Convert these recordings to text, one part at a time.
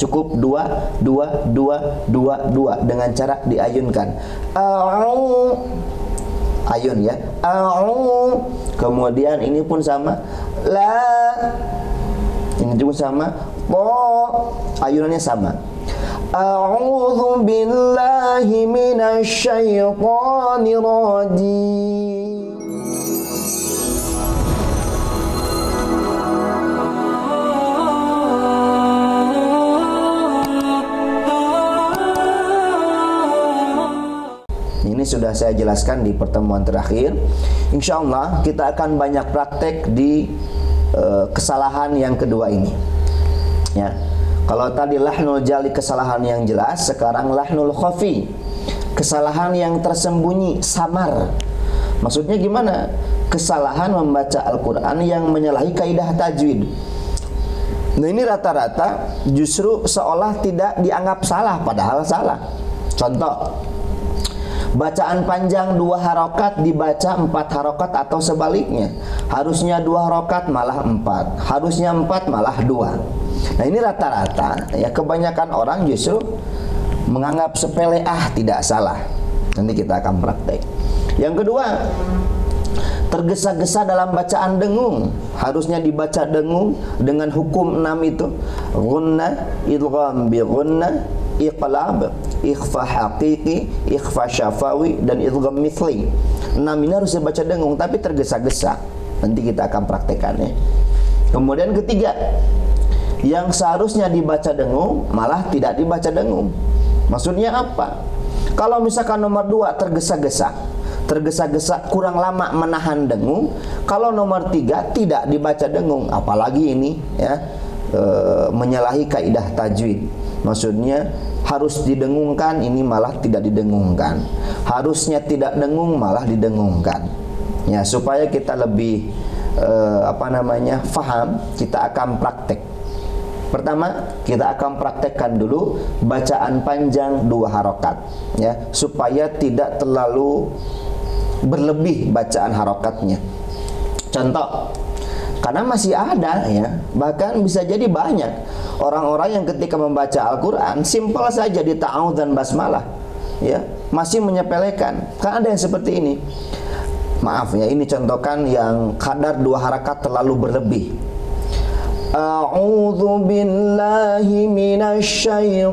Cukup dua dengan cara diayunkan. Ayun ya. Kemudian ini pun sama. La. Ini juga sama. Ayunannya sama. A'udzu billahi minasyaitonir rajim. Ini sudah saya jelaskan di pertemuan terakhir. Insya Allah kita akan banyak praktek di kesalahan yang kedua ini. Ya, kalau tadi lahnul jali kesalahan yang jelas, sekarang lahnul khafi, kesalahan yang tersembunyi, samar. Maksudnya gimana? Kesalahan membaca Al-Quran yang menyalahi kaidah tajwid. Nah ini rata-rata justru seolah tidak dianggap salah, padahal salah. Contoh, bacaan panjang 2 harokat dibaca 4 harokat atau sebaliknya. Harusnya 2 harokat malah 4, harusnya 4 malah 2. Nah ini rata-rata ya, kebanyakan orang justru menganggap sepele, tidak salah. Nanti kita akan praktek. Yang kedua, tergesa-gesa dalam bacaan dengung. Harusnya dibaca dengung dengan hukum 6 itu. Gunnah, idgham bi gunnah, iqlab, ikhfa haqiqi, ikhfa syafawi, dan idgham mithli. 6 ini harus dibaca dengung, tapi tergesa-gesa. Nanti kita akan praktekannya. Kemudian ketiga, yang seharusnya dibaca dengung malah tidak dibaca dengung. Maksudnya apa? Kalau misalkan nomor 2 tergesa-gesa kurang lama menahan dengung. Kalau nomor 3 tidak dibaca dengung, apalagi ini ya menyalahi kaidah tajwid. Maksudnya harus didengungkan, ini malah tidak didengungkan. Harusnya tidak dengung, malah didengungkan. Ya, supaya kita lebih faham, kita akan praktek. Pertama, kita akan praktekkan dulu bacaan panjang 2 harokat, ya, supaya tidak terlalu berlebih bacaan harokatnya. Contoh, karena masih ada ya, bahkan bisa jadi banyak orang-orang yang ketika membaca Al-Quran simpel saja di ta'awudz dan basmalah, ya, masih menyepelekan. Kan ada yang seperti ini. Maaf ya, ini contohkan yang kadar 2 harakat terlalu berlebih. A'udzu billahi minasyaitonir.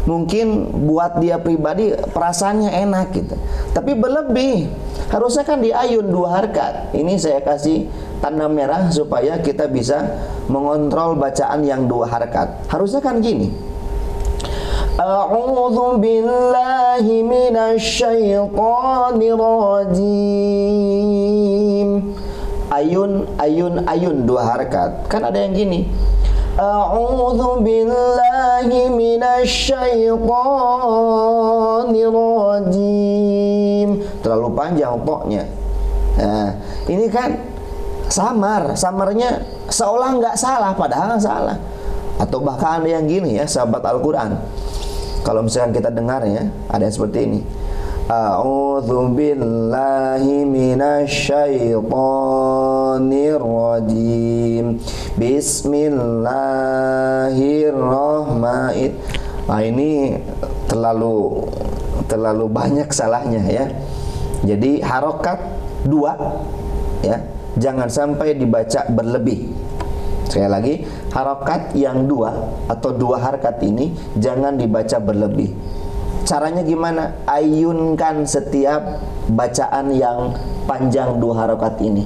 Mungkin buat dia pribadi perasaannya enak gitu, tapi berlebih. Harusnya kan diayun 2 harakat. Ini saya kasih tanda merah supaya kita bisa mengontrol bacaan yang 2 harakat. Harusnya kan gini. A'udzu billahi minasyaitonir rajim. Ayun 2 harakat. Kan ada yang gini. A'udzu billahi minasyaitonir rajim. Terlalu panjang pokoknya. Nah, ini kan samarnya seolah nggak salah padahal salah. Atau bahkan ada yang gini ya, sahabat Al-Quran. Kalau misalkan kita dengar ya, ada yang seperti ini. A'udzu billahi minasyaitonir rajim. Bismillahirrahmanirrahim. Nah, ini terlalu banyak salahnya ya. Jadi harokat 2 ya, jangan sampai dibaca berlebih. Sekali lagi, harokat yang 2 atau 2 harakat ini jangan dibaca berlebih. Caranya gimana? Ayunkan setiap bacaan yang panjang 2 harakat ini.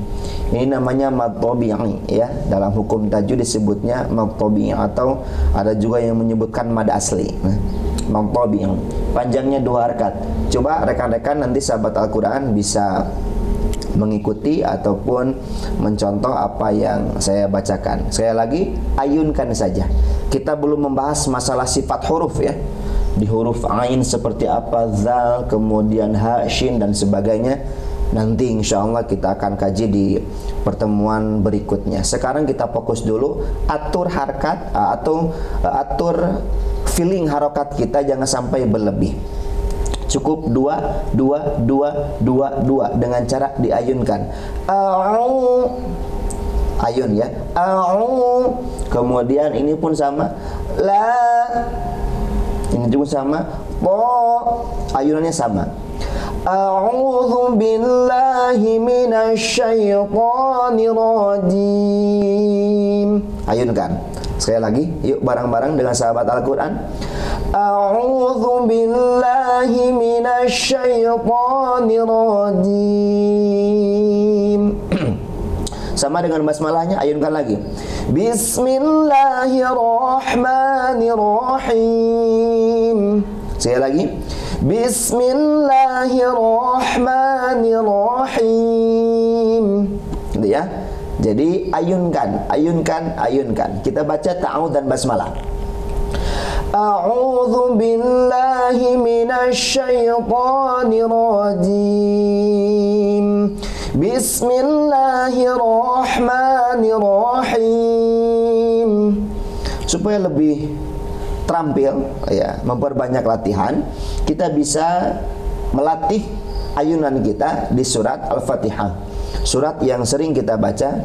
Ini namanya mad tabi'i ya. Dalam hukum tajwid disebutnya mad tabi'i, atau ada juga yang menyebutkan mad asli. Mad tabi'i. Panjangnya 2 harakat. Coba rekan-rekan nanti sahabat Al-Quran bisa mengikuti ataupun mencontoh apa yang saya bacakan. Sekali lagi, ayunkan saja. Kita belum membahas masalah sifat huruf ya. Di huruf ain seperti apa, zal, kemudian ha, shin dan sebagainya. Nanti insya Allah kita akan kaji di pertemuan berikutnya. Sekarang kita fokus dulu atur harakat atau atur feeling harokat kita, jangan sampai berlebih. Cukup 2 dengan cara diayunkan. ayun ya. A'u. Kemudian ini pun sama. La. Ini juga sama. Po. Ayunannya sama. A'udzu billahi minasyaitonir rajim. Ayunkan. Sekali lagi, yuk bareng-bareng dengan sahabat Al-Quran. A'udzu billahi minasyaitonir rajim. Sama dengan basmalahnya, ayunkan lagi. Bismillahirrahmanirrahim. Sekali lagi. Bismillahirrahmanirrahim. Gitu ya. Jadi ayunkan, ayunkan, ayunkan. Kita baca ta'awudz dan basmalah. A'udzu billahi minasyaitonir rajim. Bismillahirrahmanirrahim. Supaya lebih terampil ya, memperbanyak latihan, kita bisa melatih ayunan kita di surat Al-Fatihah. Surat yang sering kita baca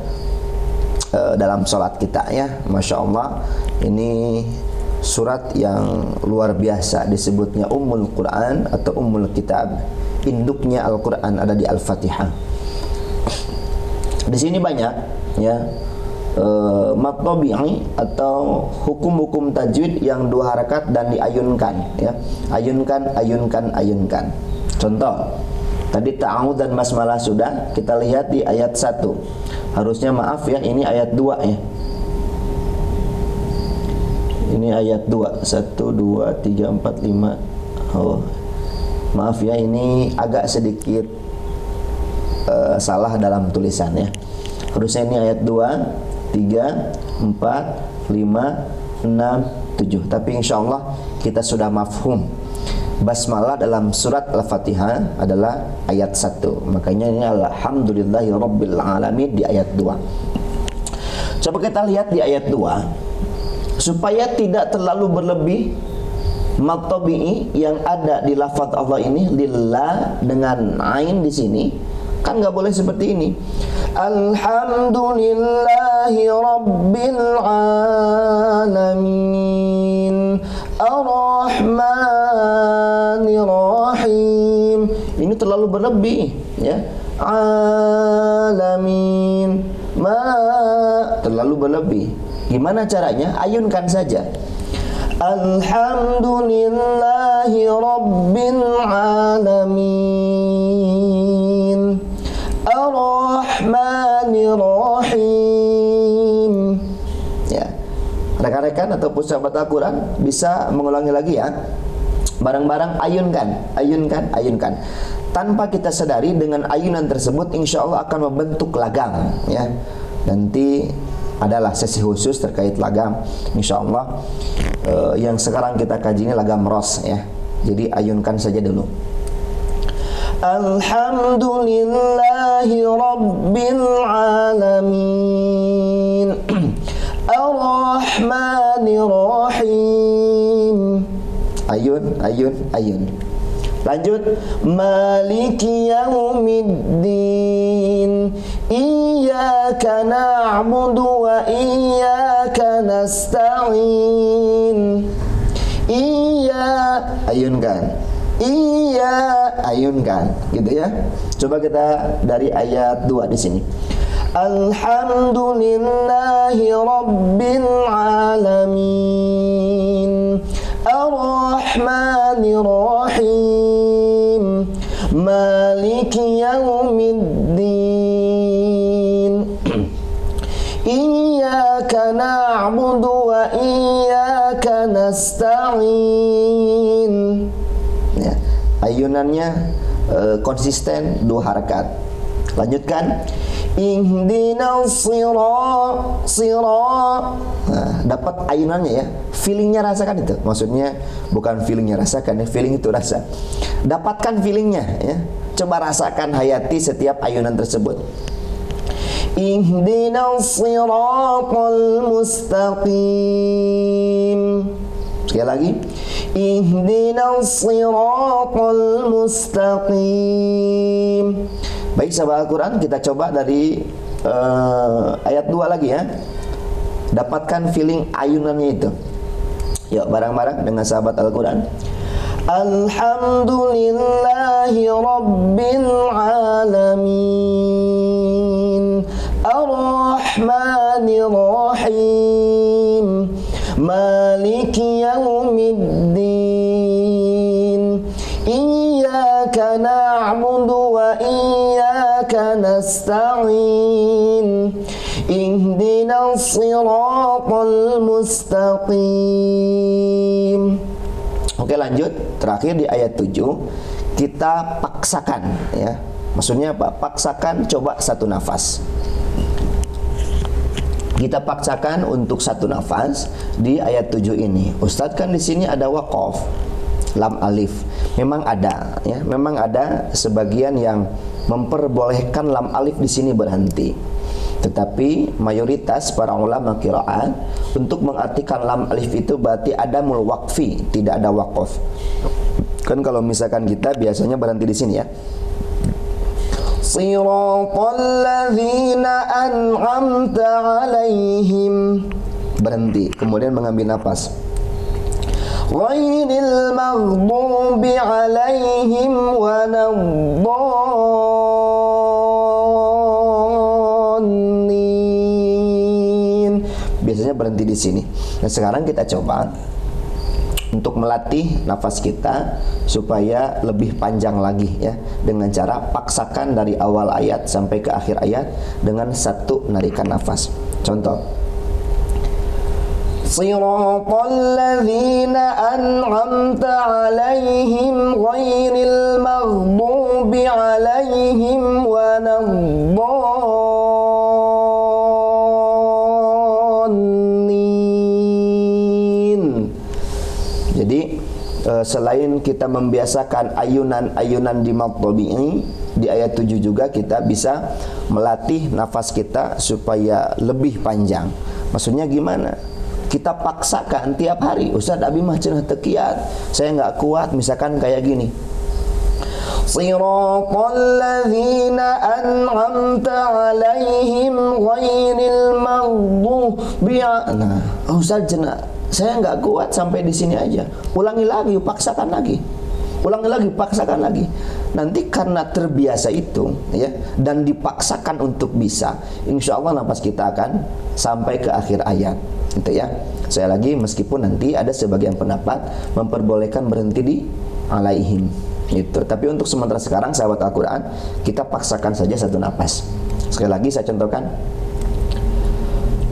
dalam sholat kita ya. Masya Allah, ini surat yang luar biasa, disebutnya Ummul Quran atau Ummul Kitab. Induknya Al-Quran ada di Al-Fatihah. Di sini banyak ya mad tabi'i atau hukum-hukum tajwid yang 2 harakat dan diayunkan ya. Ayunkan, ayunkan, ayunkan. Contoh, tadi ta'awudz dan basmalah sudah, kita lihat di ayat 1. Harusnya maaf ya, ini ayat 2 ya. Ini ayat 2. 1 2 3 4 5. Oh. Maaf ya, ini agak sedikit salah dalam tulisan ya. Harusnya ini ayat 2 3 4 5 6 7. Tapi insyaallah kita sudah mafhum. Basmalah dalam surat Al-Fatihah adalah ayat 1. Makanya ini alhamdulillahi rabbil alamin di ayat 2. Coba kita lihat di ayat 2. Supaya tidak terlalu berlebih, mad tabi'i yang ada di lafaz Allah ini lillah dengan ain di sini kan nggak boleh seperti ini. Alhamdulillahi rabbil alamin. Ar-Rahmanir-Rahim. Ini terlalu berlebih ya. Alamin. Terlalu berlebih. Gimana caranya? Ayunkan saja. Alhamdulillahi rabbil alamin. Ar-Rahmanir-Rahim. Ya. Rekan-rekan ataupun sahabat Al-Quran bisa mengulangi lagi ya. Bareng-bareng ayunkan, ayunkan, ayunkan. Tanpa kita sadari, dengan ayunan tersebut insya Allah akan membentuk lagam ya. Nanti adalah sesi khusus terkait lagam insya Allah. Yang sekarang kita kaji ini lagam ros ya. Jadi ayunkan saja dulu. Alhamdulillahi rabbil alamin. Ar-Rahmanir-Rahim. Ayun, ayun, ayun. Lanjut. Maliki yaumiddin. Iyyaka na'budu wa iyyaka nasta'in. Ayunkan. Ayunkan, gitu ya. Coba kita dari ayat 2 di sini. Alhamdulillahi rabbil alamin. Ar-Rahmanir-Rahim. Maliki yaumiddin. Iyyaka na'budu wa iyyaka nasta'in. Ya, ayunannya konsisten 2 harakat. Lanjutkan. Ihdinas sirat. Nah, dapat ayunannya ya. Feelingnya rasakan itu. Maksudnya bukan feelingnya rasakan ya. Feeling itu rasa. Dapatkan feelingnya ya. Coba rasakan, hayati setiap ayunan tersebut. Ihdinas siratal mustaqim. Sekali lagi. Ihdinas siratal mustaqim. Baik sahabat Al-Quran, kita coba dari ayat 2 lagi ya. Dapatkan feeling ayunannya itu. Yuk bareng-bareng dengan sahabat Al-Quran. Alhamdulillahi Rabbil Alamin, Ar-Rahmanir Rahim, Maliki Yawmiddin, Iyyaka na'budu wa iyyaka nasta'in, Ihdinas siratal mustaqim. Oke, lanjut. Terakhir di ayat 7 kita paksakan ya. Maksudnya apa? Paksakan coba satu nafas. Kita paksakan untuk satu nafas di ayat 7 ini. Ustadz kan di sini ada waqaf lam alif. Memang ada ya, memang ada sebagian yang memperbolehkan lam alif di sini berhenti. Tetapi mayoritas para ulama qiraat untuk mengartikan lam alif itu berarti adamul waqfi, tidak ada waqaf. Kan kalau misalkan kita biasanya berhenti di sini ya. Siratal ladzina an'amta 'alaihim, berhenti, kemudian mengambil napas. Ghairil maghdubi 'alaihim waladdallin. Biasanya berhenti di sini. Nah, sekarang kita coba untuk melatih nafas kita supaya lebih panjang lagi ya, dengan cara paksakan dari awal ayat sampai ke akhir ayat dengan satu narikan nafas. Contoh, Siratal ladzina an'amta 'alaihim ghairil maghdubi 'alaihim waladdallin. Jadi selain kita membiasakan ayunan-ayunan di mad tabi'i, di ayat 7 juga kita bisa melatih nafas kita supaya lebih panjang. Maksudnya gimana? Kita paksakan tiap hari. Ustaz, abi mah cenah teu kiat, saya nggak kuat, misalkan kayak gini. Siratal ladzina an'amta 'alaihim ghairil maghdubi. Nah, Ustaz cenah saya nggak kuat sampai di sini aja. Ulangi lagi, paksakan lagi. Ulangi lagi, paksakan lagi. Nanti karena terbiasa itu ya, dan dipaksakan untuk bisa, insya Allah nafas kita akan sampai ke akhir ayat. Itu ya. Saya lagi, meskipun nanti ada sebagian pendapat memperbolehkan berhenti di alaihim. Itu. Tapi untuk sementara sekarang sahabat Al-Quran, kita paksakan saja satu nafas. Sekali lagi saya contohkan.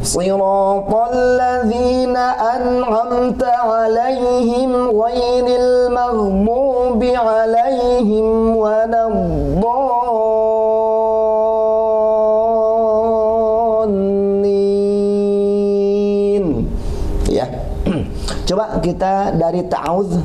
Siratal ladzina an'amta 'alaihim ghairil maghdubi 'alaihim waladdallin. Ya. Coba kita dari ta'awudz,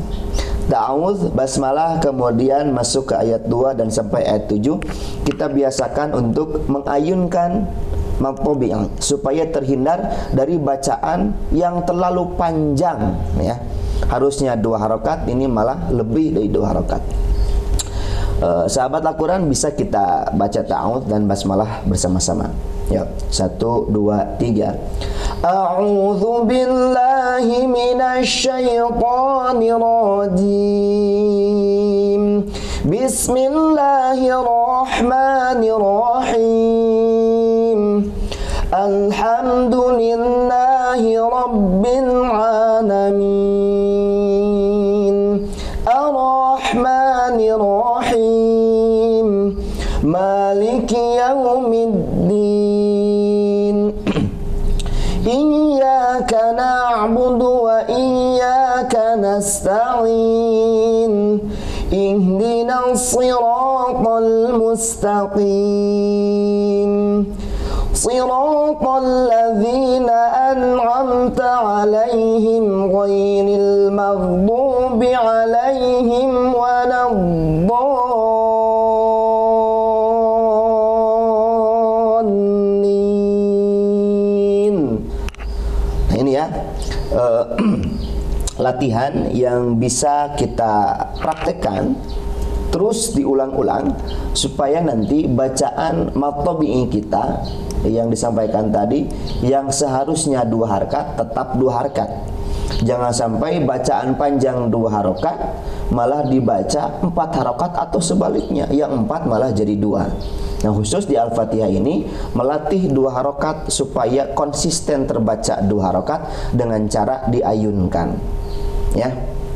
basmalah, kemudian masuk ke ayat 2 dan sampai ayat 7. Kita biasakan untuk mengayunkan maqtabi' supaya terhindar dari bacaan yang terlalu panjang ya. Harusnya 2 harokat, ini malah lebih dari 2 harokat. Sahabat Al-Quran, bisa kita baca ta'awudz dan basmalah bersama-sama. Ya, 1, 2, 3. A'udzu billahi minasy syaithanir rajim. Bismillahirrahmanirrahim. Alhamdulillahi rabbil alamin. Ar-Rahmanir Rahim. Maliki Yawmiddin. Iyyaka na'budu wa iyyaka nasta'in. Ihdinas siratal mustaqim. Siratal ladzina an'amta 'alaihim ghairil maghdubi 'alaihim waladdallin. Nah ini ya, latihan yang bisa kita praktekkan terus diulang-ulang supaya nanti bacaan matabi'i kita yang disampaikan tadi yang seharusnya 2 harakat tetap 2 harakat. Jangan sampai bacaan panjang 2 harakat malah dibaca 4 harakat atau sebaliknya, yang 4 malah jadi 2. Nah, khusus di Al-Fatihah ini melatih 2 harakat supaya konsisten terbaca 2 harakat dengan cara diayunkan. Ya,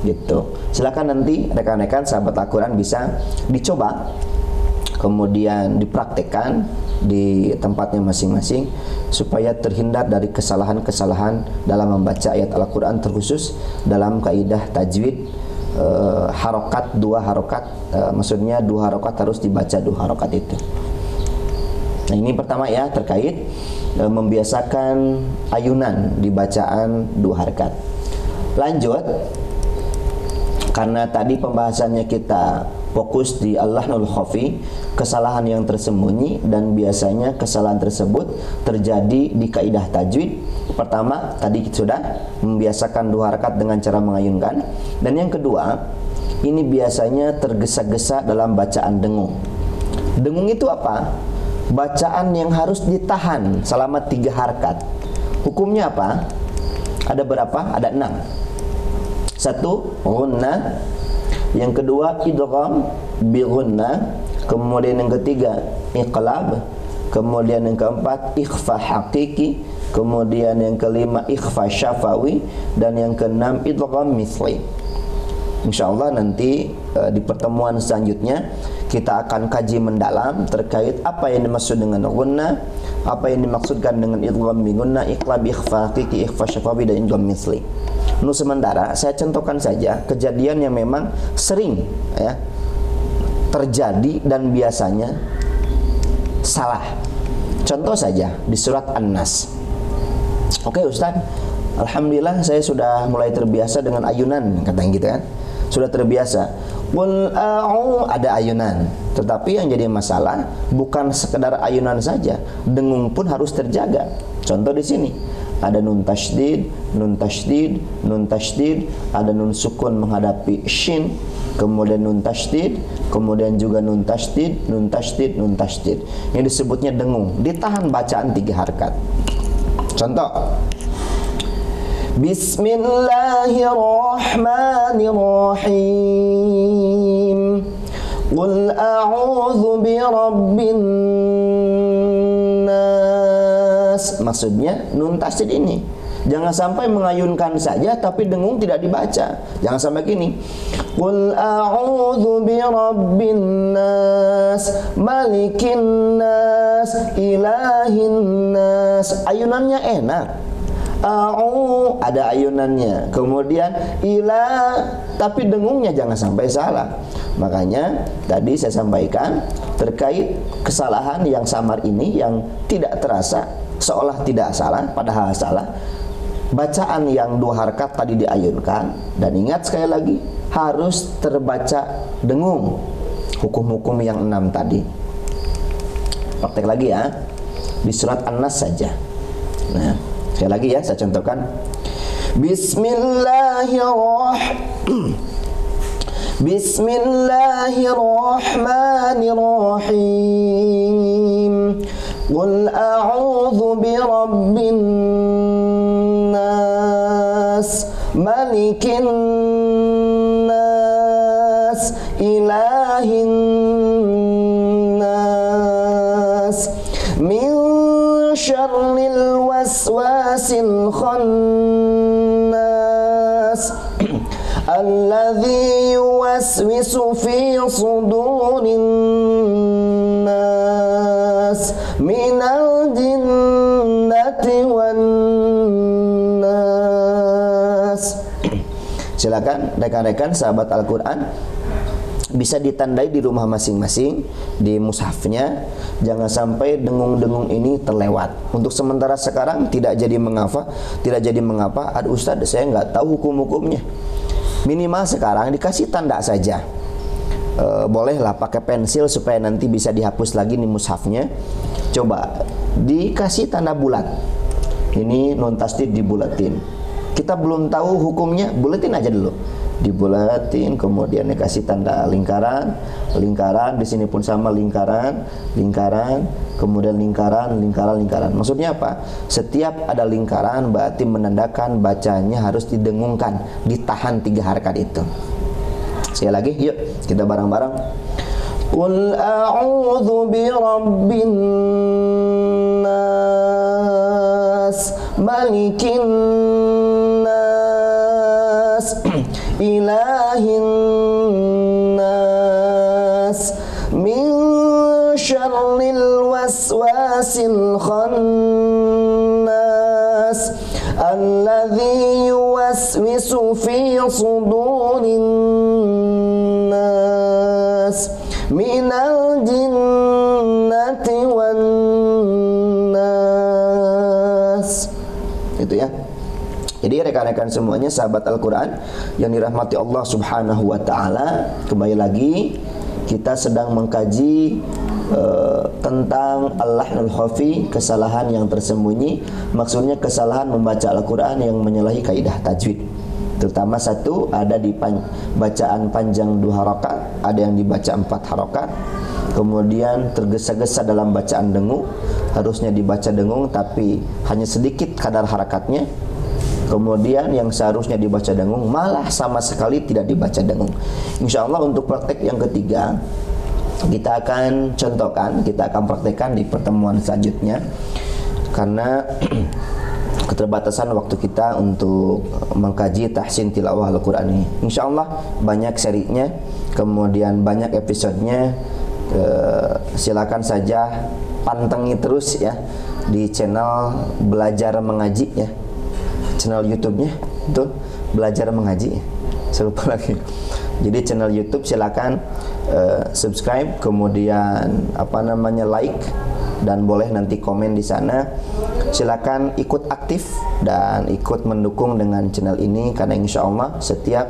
gitu. Silakan nanti rekan-rekan sahabat Al-Quran bisa dicoba, kemudian dipraktekkan di tempatnya masing-masing supaya terhindar dari kesalahan-kesalahan dalam membaca ayat Al-Quran, terkhusus dalam kaidah tajwid. Harokat 2 harokat, maksudnya 2 harokat harus dibaca 2 harokat itu. Nah, ini pertama ya, terkait membiasakan ayunan di bacaan 2 harokat. Lanjut, karena tadi pembahasannya kita fokus di al-lahnul khafi, kesalahan yang tersembunyi, dan biasanya kesalahan tersebut terjadi di kaidah tajwid. Pertama, tadi sudah membiasakan 2 harakat dengan cara mengayunkan. Dan yang kedua, ini biasanya tergesa-gesa dalam bacaan dengung. Dengung itu apa? Bacaan yang harus ditahan selama 3 harakat. Hukumnya apa? Ada berapa? Ada 6. 1, ghunnah. Yang kedua, idgham bi ghunnah. Kemudian yang ketiga, iqlab. Kemudian yang keempat, ikhfa hakiki. Kemudian yang kelima, ikhfa syafawi. Dan yang keenam, idgham mithli. InsyaAllah nanti di pertemuan selanjutnya kita akan kaji mendalam terkait apa yang dimaksud dengan ghunnah, apa yang dimaksudkan dengan idgham bi ghunnah, iqlab, ikhfa hakiki, ikhfa syafawi, dan idgham mithli. Untuk sementara saya contohkan saja kejadian yang memang sering ya terjadi dan biasanya salah. Contoh saja di surat An-Nas. Oke Ustaz, alhamdulillah saya sudah mulai terbiasa dengan ayunan, katanya gitu kan. Sudah terbiasa. Qul a'u, ada ayunan. Tetapi yang jadi masalah bukan sekedar ayunan saja, dengung pun harus terjaga. Contoh di sini. Ada nun tasydid, nun tasydid, nun tasydid, ada nun sukun menghadapi shin, kemudian nun tasydid, kemudian juga nun tasydid, nun tasydid, nun tasydid. Ini disebutnya dengung. Ditahan bacaan 3 harakat. Contoh. Bismillahirrahmanirrahim. Qul a'udzu birabbin nas. Maksudnya nun tasydid ini jangan sampai mengayunkan saja tapi dengung tidak dibaca. Jangan sampai gini. Qul a'udzu birabbin nas, malikin nas, ilahin nas. Ayunannya enak. A'u ada ayunannya. Kemudian ila, tapi dengungnya jangan sampai salah. Makanya tadi saya sampaikan terkait kesalahan yang samar ini yang tidak terasa seolah tidak salah padahal salah. Bacaan yang 2 harakat tadi diayunkan, dan ingat sekali lagi harus terbaca dengung. Hukum-hukum yang 6 tadi. Praktek lagi ya. Di surat An-Nas saja. Nah, sekali lagi ya saya contohkan. Bismillahirrahmanirrahim. Qul a'udzu birabbin nas, malikin nas, ilahin nas, min syarril waswasil khannas, alladzi yuwaswisu fi sudurin nas, minal jinnati wan nas. Silakan rekan-rekan sahabat Al-Quran bisa ditandai di rumah masing-masing di mushafnya. Jangan sampai dengung-dengung ini terlewat. Untuk sementara sekarang tidak jadi mengapa. Aduh Ustaz, saya nggak tahu hukum-hukumnya. Minimal sekarang dikasih tanda saja. Bolehlah pakai pensil supaya nanti bisa dihapus lagi di mushafnya. Coba dikasih tanda bulat. Ini nun tasdid dibulatin. Kita belum tahu hukumnya, bulatin aja dulu. dibulatin, kemudian dikasih tanda lingkaran, lingkaran, di sini pun sama lingkaran, lingkaran, kemudian lingkaran, lingkaran, lingkaran. Maksudnya apa? Setiap ada lingkaran berarti menandakan bacanya harus didengungkan, ditahan 3 harakat itu. Sekali lagi, yuk kita bareng-bareng. Qul a'udzu birabbin nas, malikin nas, ilahin nas, min syarril waswasil khannas, alladzi yuwaswisu fi sudurin nas, minal jinnati wan nas. Itu ya. Jadi rekan-rekan semuanya, sahabat Al-Quran yang dirahmati Allah Subhanahu wa ta'ala, kembali lagi kita sedang mengkaji tentang al-lahnul khafi, kesalahan yang tersembunyi. Maksudnya kesalahan membaca Al-Quran yang menyalahi kaidah tajwid. Terutama satu, ada di bacaan panjang 2 harakat, ada yang dibaca 4 harakat. Kemudian tergesa-gesa dalam bacaan dengung, harusnya dibaca dengung tapi hanya sedikit kadar harakatnya. Kemudian yang seharusnya dibaca dengung malah sama sekali tidak dibaca dengung. Insya Allah untuk praktek yang ketiga kita akan contohkan, kita akan praktekkan di pertemuan selanjutnya, karena keterbatasan waktu kita untuk mengkaji tahsin tilawah Al-Quran ini. Insya Allah banyak serinya, kemudian banyak episodenya. Silakan saja pantengi terus ya di channel Belajar Mengaji ya, channel YouTube-nya itu Belajar Mengaji. Saya lupa lagi. Jadi channel YouTube silakan subscribe, kemudian like, dan boleh nanti komen di sana. Silakan ikut aktif dan ikut mendukung dengan channel ini, karena insya Allah setiap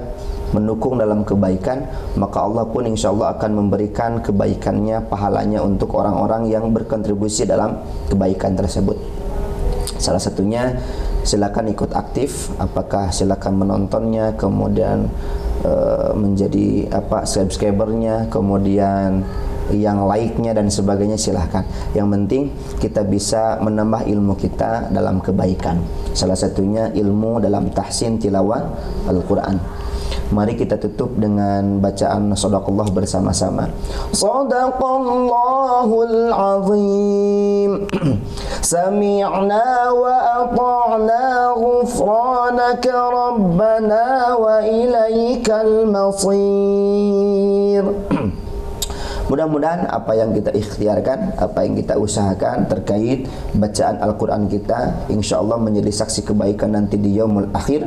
mendukung dalam kebaikan, maka Allah pun insya Allah akan memberikan kebaikannya, pahalanya untuk orang-orang yang berkontribusi dalam kebaikan tersebut. Salah satunya silakan ikut aktif, apakah silakan menontonnya, kemudian menjadi subscribernya, kemudian yang like-nya dan sebagainya, silahkan. Yang penting kita bisa menambah ilmu kita dalam kebaikan. Salah satunya ilmu dalam tahsin tilawah Al-Quran. Mari kita tutup dengan bacaan Shadaqallah bersama-sama. Shadaqallahul azim. Sami'na wa ata'na ghufranaka rabbana wa ilaikal masir. Mudah-mudahan apa yang kita ikhtiarkan, apa yang kita usahakan terkait bacaan Al-Quran kita, insya Allah menjadi saksi kebaikan nanti di yaumul akhir.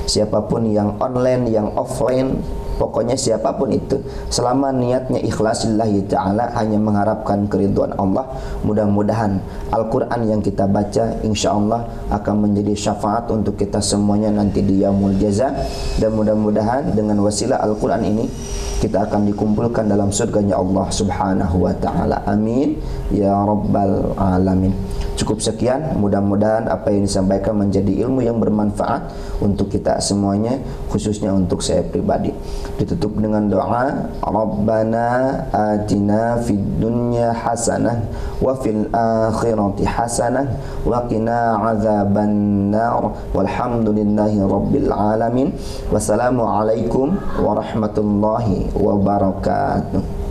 Siapapun yang online, yang offline, pokoknya siapapun itu, selama niatnya ikhlas lillahi ta'ala, hanya mengharapkan keridhaan Allah, mudah-mudahan Al-Quran yang kita baca insya Allah akan menjadi syafaat untuk kita semuanya nanti di yaumul jaza. Dan mudah-mudahan dengan wasilah Al-Quran ini kita akan dikumpulkan dalam surganya Allah Subhanahu wa ta'ala. Amin ya rabbal alamin. Cukup sekian, mudah-mudahan apa yang disampaikan menjadi ilmu yang bermanfaat untuk kita semuanya, khususnya untuk saya pribadi. Ditutup dengan doa, Rabbana atina fid dunya hasanah wa fil akhirati hasanah wa qina azabannar, walhamdulillahi rabbil alamin. Wassalamualaikum warahmatullahi wabarakatuh.